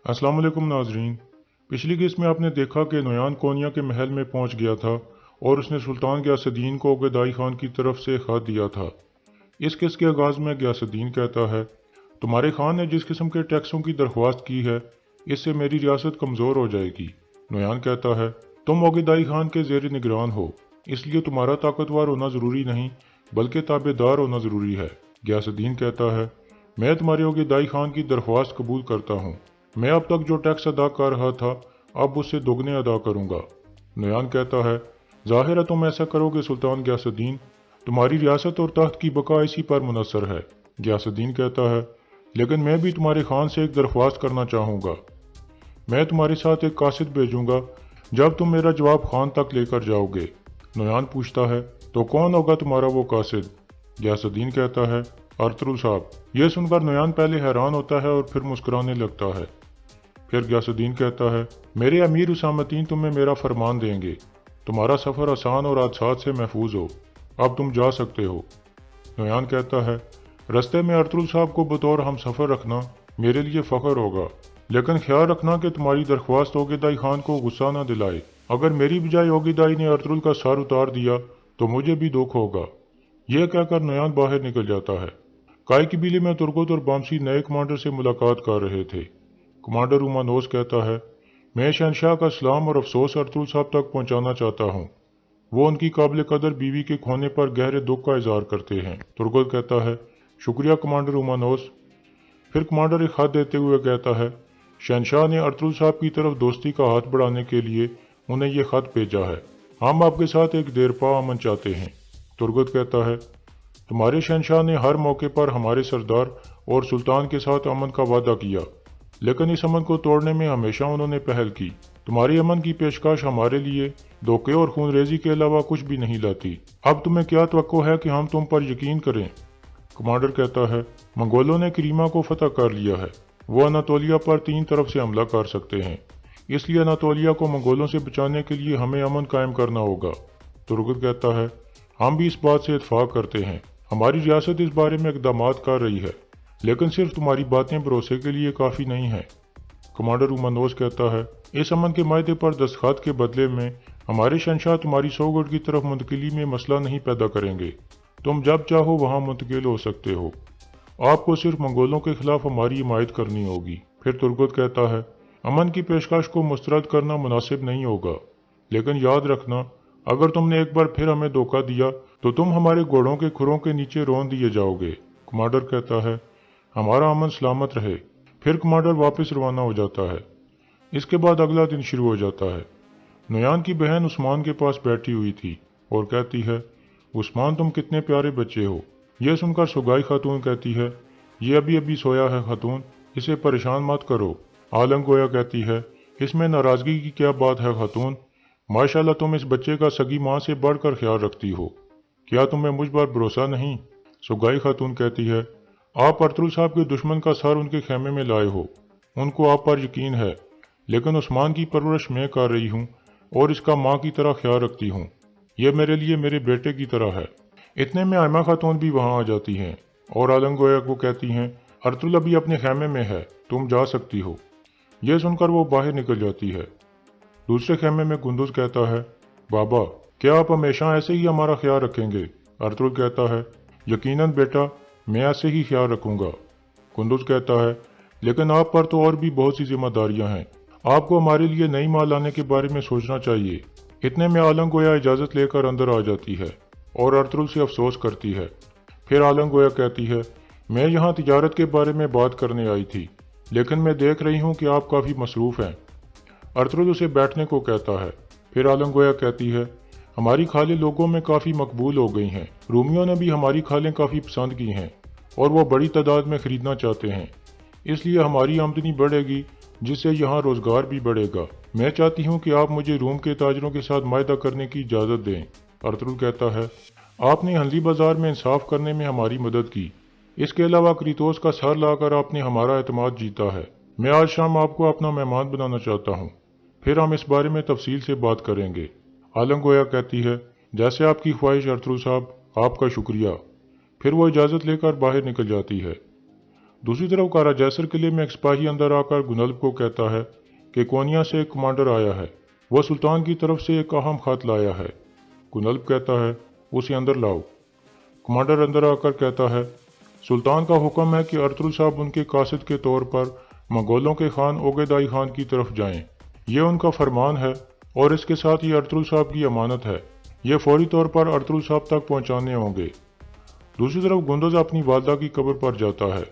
अस्सलाम वालेकुम नाजरीन। पिछली किस्त में आपने देखा कि नुयान कोनिया के महल में पहुंच गया था और उसने सुल्तान गियासुद्दीन को गदाई खान की तरफ से खत दिया था। इस किस्त के आगाज़ में गियासुद्दीन कहता है, तुम्हारे खान ने जिस किस्म के टैक्सों की दरख्वास्त की है, इससे मेरी रियासत कमज़ोर हो जाएगी। नुयान कहता है, तुम ओगेदाई खान के ज़ेर निगरान हो, इसलिए तुम्हारा ताकतवर होना ज़रूरी नहीं बल्कि ताबेदार होना ज़रूरी है। गियासुद्दीन कहता है, मैं तुम्हारे ओगेदाई खान की दरख्वास्त कबूल करता हूँ। मैं अब तक जो टैक्स अदा कर रहा था अब उससे दोगुने अदा करूँगा। नुयान कहता है, ज़ाहिर है तुम ऐसा करोगे सुल्तान गियासुद्दीन, तुम्हारी रियासत और तख्त की बका इसी पर मुनहसर है। गियासुद्दीन कहता है, लेकिन मैं भी तुम्हारे खान से एक दरख्वास्त करना चाहूँगा। मैं तुम्हारे साथ एक कासिद भेजूंगा, जब तुम मेरा जवाब खान तक लेकर जाओगे। नुयान पूछता है, तो कौन होगा तुम्हारा वो कासिद? गियासुद्दीन कहता है, अर्तुगरुल साहब। यह सुनकर नुयान पहले हैरान होता है और फिर मुस्कुराने लगता है। फिर गियासुद्दीन कहता है, मेरे अमीर हुसामतीन तुम्हें मेरा फरमान देंगे। तुम्हारा सफ़र आसान और हादसात से महफूज हो, अब तुम जा सकते हो। नुयान कहता है, रस्ते में अर्तुगरुल साहब को बतौर हम सफ़र रखना मेरे लिए फ़ख्र होगा, लेकिन ख्याल रखना कि तुम्हारी दरख्वास्त ओगेदाई खान को गुस्सा न दिलाए। अगर मेरी बजाय ओगेदाई ने अर्तुगरुल का सर उतार दिया तो मुझे भी दुख होगा। यह कहकर नुयान बाहर निकल जाता है। काय कबीले में तुर्गत और बामसी नए कमांडर से मुलाकात कर रहे थे। कमांडर उमानोस कहता है, मैं शहनशाह का सलाम और अफसोस अर्तुगरुल साहब तक पहुंचाना चाहता हूं। वो उनकी काबिल कदर बीवी के खोने पर गहरे दुख का इजहार करते हैं। तुर्गत कहता है, शुक्रिया कमांडर उमानोस। फिर कमांडर एक खत देते हुए कहता है, शहनशाह ने अर्तुगरुल साहब की तरफ दोस्ती का हाथ बढ़ाने के लिए उन्हें यह खत भेजा है। हम आपके साथ एक देरपा अमन चाहते हैं। तुर्गत कहता है, तुम्हारे शहनशाह ने हर मौके पर हमारे सरदार और सुल्तान के साथ अमन का वादा किया, लेकिन इस अमन को तोड़ने में हमेशा उन्होंने पहल की। तुम्हारी अमन की पेशकश हमारे लिए धोखे और खूनरेजी के अलावा कुछ भी नहीं लाती। अब तुम्हें क्या तवक्को है कि हम तुम पर यकीन करें? कमांडर कहता है, मंगोलों ने क्रीमा को फतह कर लिया है। वो अनातोलिया पर 3 तरफ से हमला कर सकते हैं, इसलिए अनातोलिया को मंगोलों से बचाने के लिए हमें अमन कायम करना होगा। तुर्गत कहता है, हम भी इस बात से इत्फाक करते हैं। हमारी रियासत इस बारे में इकदाम कर रही है, लेकिन सिर्फ तुम्हारी बातें भरोसे के लिए काफ़ी नहीं हैं। कमांडर उमानोस कहता है, इस अमन के मायदे पर दस्तखत के बदले में हमारे शहनशाह तुम्हारी सौगढ़ की तरफ मुंतकिली में मसला नहीं पैदा करेंगे। तुम जब चाहो वहाँ मुंतकिल हो सकते हो। आपको सिर्फ मंगोलों के खिलाफ हमारी हिमायत करनी होगी। फिर तुर्गत कहता है, अमन की पेशकश को मुस्तरद करना मुनासिब नहीं होगा, लेकिन याद रखना, अगर तुमने एक बार फिर हमें धोखा दिया तो तुम हमारे घोड़ों के खुरों के नीचे रौंद दिए जाओगे। कमांडर कहता है, हमारा अमन सलामत रहे। फिर कमांडर वापस रवाना हो जाता है। इसके बाद अगला दिन शुरू हो जाता है। नुयान की बहन उस्मान के पास बैठी हुई थी और कहती है, उस्मान तुम कितने प्यारे बच्चे हो। यह सुनकर सुगाई खातून कहती है, ये अभी अभी सोया है खातून, इसे परेशान मत करो। आलम गोया कहती है, इसमें नाराज़गी की क्या बात है खातून, माशाल्लाह तुम इस बच्चे का सगी माँ से बढ़कर ख्याल रखती हो। क्या तुम्हें मुझ पर भरोसा नहीं? सुगाई खातून कहती है, आप अर्तुगरुल साहब के दुश्मन का सर उनके खेमे में लाए हो, उनको आप पर यकीन है, लेकिन उस्मान की परवरिश मैं कर रही हूँ और इसका माँ की तरह ख्याल रखती हूँ। यह मेरे लिए मेरे बेटे की तरह है। इतने में आयमा खातून भी वहाँ आ जाती हैं और आलम गोया को कहती हैं, अर्तुगरुल अभी अपने खेमे में है, तुम जा सकती हो। यह सुनकर वो बाहर निकल जाती है। दूसरे खेमे में कुंदुज कहता है, बाबा क्या आप हमेशा ऐसे ही हमारा ख्याल रखेंगे? अर्तुगरुल कहता है, यकीनन बेटा, मैं ऐसे ही ख्याल रखूंगा। कुंदुज कहता है, लेकिन आप पर तो और भी बहुत सी जिम्मेदारियां हैं, आपको हमारे लिए नई माल लाने के बारे में सोचना चाहिए। इतने में आलम गोया इजाज़त लेकर अंदर आ जाती है और अर्तुगरुल से अफसोस करती है। फिर आलम गोया कहती है, मैं यहाँ तिजारत के बारे में बात करने आई थी, लेकिन मैं देख रही हूँ कि आप काफ़ी मसरूफ़ हैं। अर्तुगरुल उसे बैठने को कहता है। फिर आलम गोया कहती है, हमारी खालें लोगों में काफ़ी मकबूल हो गई हैं। रूमियों ने भी हमारी खालें काफ़ी पसंद की हैं और वो बड़ी तादाद में ख़रीदना चाहते हैं, इसलिए हमारी आमदनी बढ़ेगी, जिससे यहाँ रोज़गार भी बढ़ेगा। मैं चाहती हूँ कि आप मुझे रूम के ताजरों के साथ मायदा करने की इजाज़त दें। अर्तुगरुल कहता है, आपने हंजी बाज़ार में इंसाफ करने में हमारी मदद की, इसके अलावा क्रीतोस का सर लाकर आपने हमारा एतमाद जीता है। मैं आज शाम आपको अपना मेहमान बनाना चाहता हूँ, फिर हम इस बारे में तफसील से बात करेंगे। आलम गोया कहती है, जैसे आपकी ख्वाहिश अर्तुगरुल साहब, आपका शुक्रिया। फिर वो इजाज़त लेकर बाहर निकल जाती है। दूसरी तरफ कारा जैसर किले में एक सिपाही अंदर आकर गुनल्ब को कहता है कि कोनिया से एक कमांडर आया है, वह सुल्तान की तरफ से एक अहम खत लाया है। गुनल्ब कहता है उसे अंदर लाओ। कमांडर अंदर आकर कहता है सुल्तान का हुक्म है कि अर्तुल साहब उनके कासिद के तौर पर मंगोलों के खान ओगेदाई खान की तरफ जाएं। ये उनका फरमान है और इसके साथ ये अर्तुल साहब की अमानत है, ये फौरी तौर पर अर्तुल साहब तक पहुंचाने होंगे। दूसरी तरफ गुंदज अपनी वालदा की कब्र पर जाता है।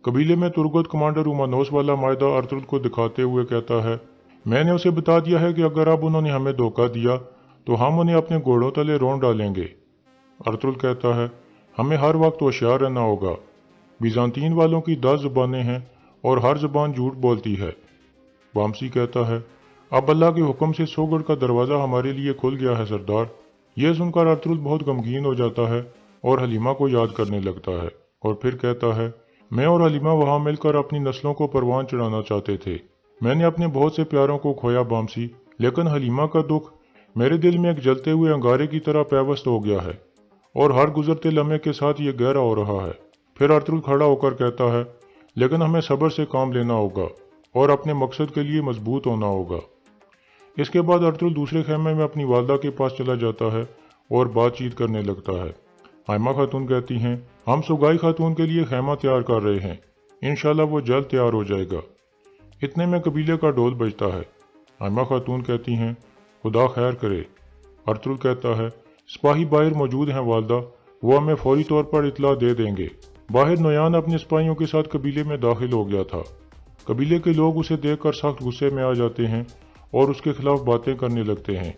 कबीले में तुर्गत कमांडर उमानोस वाला मायदा अर्तुल को दिखाते हुए कहता है मैंने उसे बता दिया है कि अगर अब उन्होंने हमें धोखा दिया तो हम उन्हें अपने घोड़ों तले रोन डालेंगे। अर्तुल कहता है हमें हर वक्त होशियार रहना होगा, बीजांतीन वालों की 10 ज़बानें हैं और हर ज़बान झूठ बोलती है। वामसी कहता है अब अल्लाह के हुक्म से सोगढ़ का दरवाज़ा हमारे लिए खुल गया है सरदार। यह सुनकर अर्तुल बहुत गमगीन हो जाता है और हलीमा को याद करने लगता है और फिर कहता है मैं और हलीमा वहाँ मिलकर अपनी नस्लों को परवान चढ़ाना चाहते थे। मैंने अपने बहुत से प्यारों को खोया बामसी, लेकिन हलीमा का दुख मेरे दिल में एक जलते हुए अंगारे की तरह पैवस्त हो गया है और हर गुजरते लम्हे के साथ ये गहरा हो रहा है। फिर अर्तुल खड़ा होकर कहता है लेकिन हमें सब्र से काम लेना होगा और अपने मकसद के लिए मजबूत होना होगा। इसके बाद अर्तुल दूसरे खेमे में अपनी वालदा के पास चला जाता है और बातचीत करने लगता है। हाइमा खातून कहती हैं हम सुगाई खातून के लिए खेमा तैयार कर रहे हैं, इंशाल्लाह वो जल्द तैयार हो जाएगा। इतने में कबीले का ढोल बजता है। हाइमा खातून कहती हैं खुदा खैर करे। अर्तुल कहता है सिपाही बाहर मौजूद हैं वालदा, वो हमें फौरी तौर पर इतला दे देंगे। बाहर नोयान अपने सिपाहियों के साथ कबीले में दाखिल हो गया था। कबीले के लोग उसे देखकर सख्त गुस्से में आ जाते हैं और उसके खिलाफ बातें करने लगते हैं।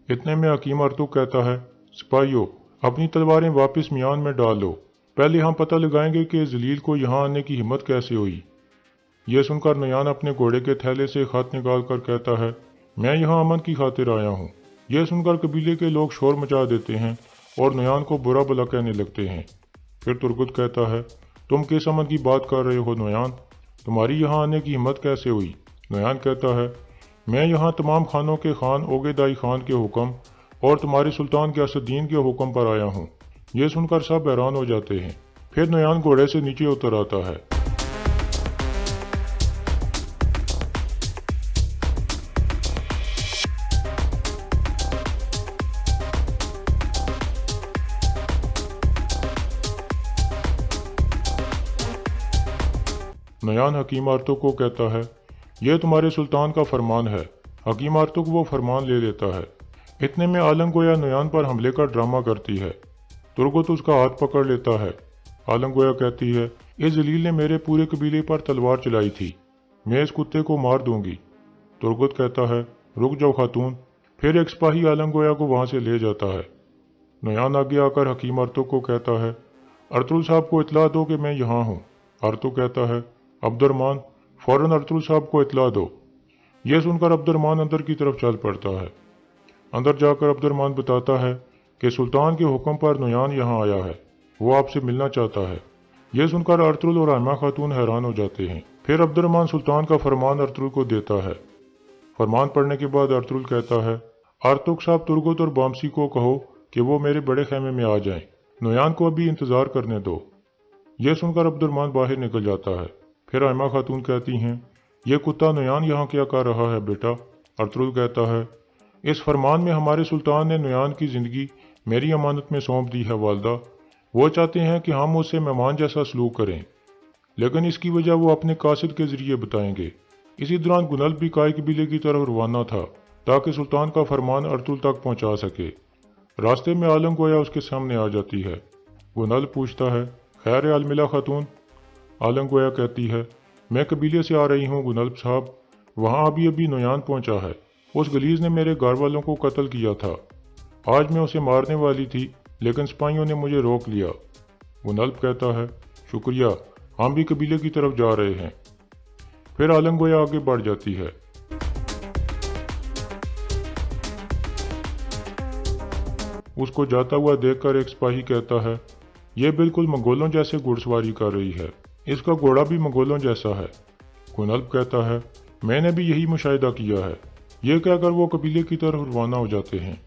इतने में हकीम अर्तुग कहता है सिपाहियों अपनी तलवारें वापस मियान में डाल लो, पहले हम पता लगाएंगे कि जलील को यहाँ आने की हिम्मत कैसे हुई। यह सुनकर नयान अपने घोड़े के थैले से खत निकाल कर कहता है मैं यहाँ अमन की खातिर आया हूँ। यह सुनकर कबीले के लोग शोर मचा देते हैं और नयान को बुरा भला कहने लगते हैं। फिर तुर्गुत कहता है तुम किस अमन की बात कर रहे हो नयान, तुम्हारी यहाँ आने की हिम्मत कैसे हुई। नयान कहता है मैं यहाँ तमाम खानों के खान ओगेदाई खान के हुक्म और तुम्हारे सुल्तान गियासुद्दीन के हुक्म पर आया हूँ। यह सुनकर सब हैरान हो जाते हैं। फिर नयान घोड़े से नीचे उतर आता है। नयान हकीम अर्तुग को कहता है यह तुम्हारे सुल्तान का फरमान है। हकीम अर्तुग वो फरमान ले लेता है। इतने में आलम गोया नयान पर हमले का ड्रामा करती है। तुर्गुत उसका हाथ पकड़ लेता है। आलम गोया कहती है इस जलील ने मेरे पूरे कबीले पर तलवार चलाई थी, मैं इस कुत्ते को मार दूंगी। तुर्गुत कहता है रुक जाओ खातून। फिर एक सिपाही आलम गोया को वहां से ले जाता है। नयान आगे आकर हकीम अर्तुग को कहता है अर्तुल साहब को इतला दो कि मैं यहाँ हूँ। अर्तुग कहता है अब्दुर्रहमान फौरन अर्तुल साहब को इतला दो। यह सुनकर अब्दुर्रहमान अंदर की तरफ चल पड़ता है। अंदर जाकर अब्दुर्रहमान बताता है कि सुल्तान के हुक्म पर नयान यहाँ आया है, वो आपसे मिलना चाहता है। यह सुनकर अर्तुल और हाइमा खातून हैरान हो जाते हैं। फिर अब्दुर्रहमान सुल्तान का फरमान अर्तुल को देता है। फरमान पढ़ने के बाद अर्तुगरुल कहता है, आर्तुग साहब तुर्गुत और बामसी को कहो कि वो मेरे बड़े खेमे में आ जाएं। नोयान को अभी इंतज़ार करने दो। यह सुनकर अब्दुर्रहमान बाहर निकल जाता है। फिर आयमा खातून कहती हैं, यह कुत्ता नोयान यहाँ क्या कर रहा है बेटा? अर्तुगरुल कहता है, इस फरमान में हमारे सुल्तान ने नोयान की ज़िंदगी मेरी अमानत में सौंप दी है वालदा। वो चाहते हैं कि हम उससे मेहमान जैसा सलूक करें, लेकिन इसकी वजह वो अपने कासिद के ज़रिए बताएंगे। इसी दौरान गुनल्फ भी काय कबीले की तरफ रवाना था ताकि सुल्तान का फरमान अर्तुगरुल तक पहुँचा सके। रास्ते में आलम गोया उसके सामने आ जाती है। गुनल्फ पूछता है, खैर है अलमिला खातून? आलम गोया कहती है, मैं कबीले से आ रही हूँ गुनल्फ साहब, वहाँ अभी अभी नोयान पहुँचा है। उस गलीज ने मेरे घर वालों को कत्ल किया था। आज मैं उसे मारने वाली थी, लेकिन सिपाहियों ने मुझे रोक लिया। गुनल्फ कहता है, शुक्रिया, हम भी कबीले की तरफ जा रहे हैं। फिर आलम गोया आगे बढ़ जाती है। उसको जाता हुआ देखकर एक सिपाही कहता है, यह बिल्कुल मंगोलों जैसे घुड़सवारी कर रही है, इसका घोड़ा भी मंगोलों जैसा है। गुनल्फ कहता है, मैंने भी यही मुशाहिदा किया है। यह कहकर वो कबीले की तरफ रवाना हो जाते हैं।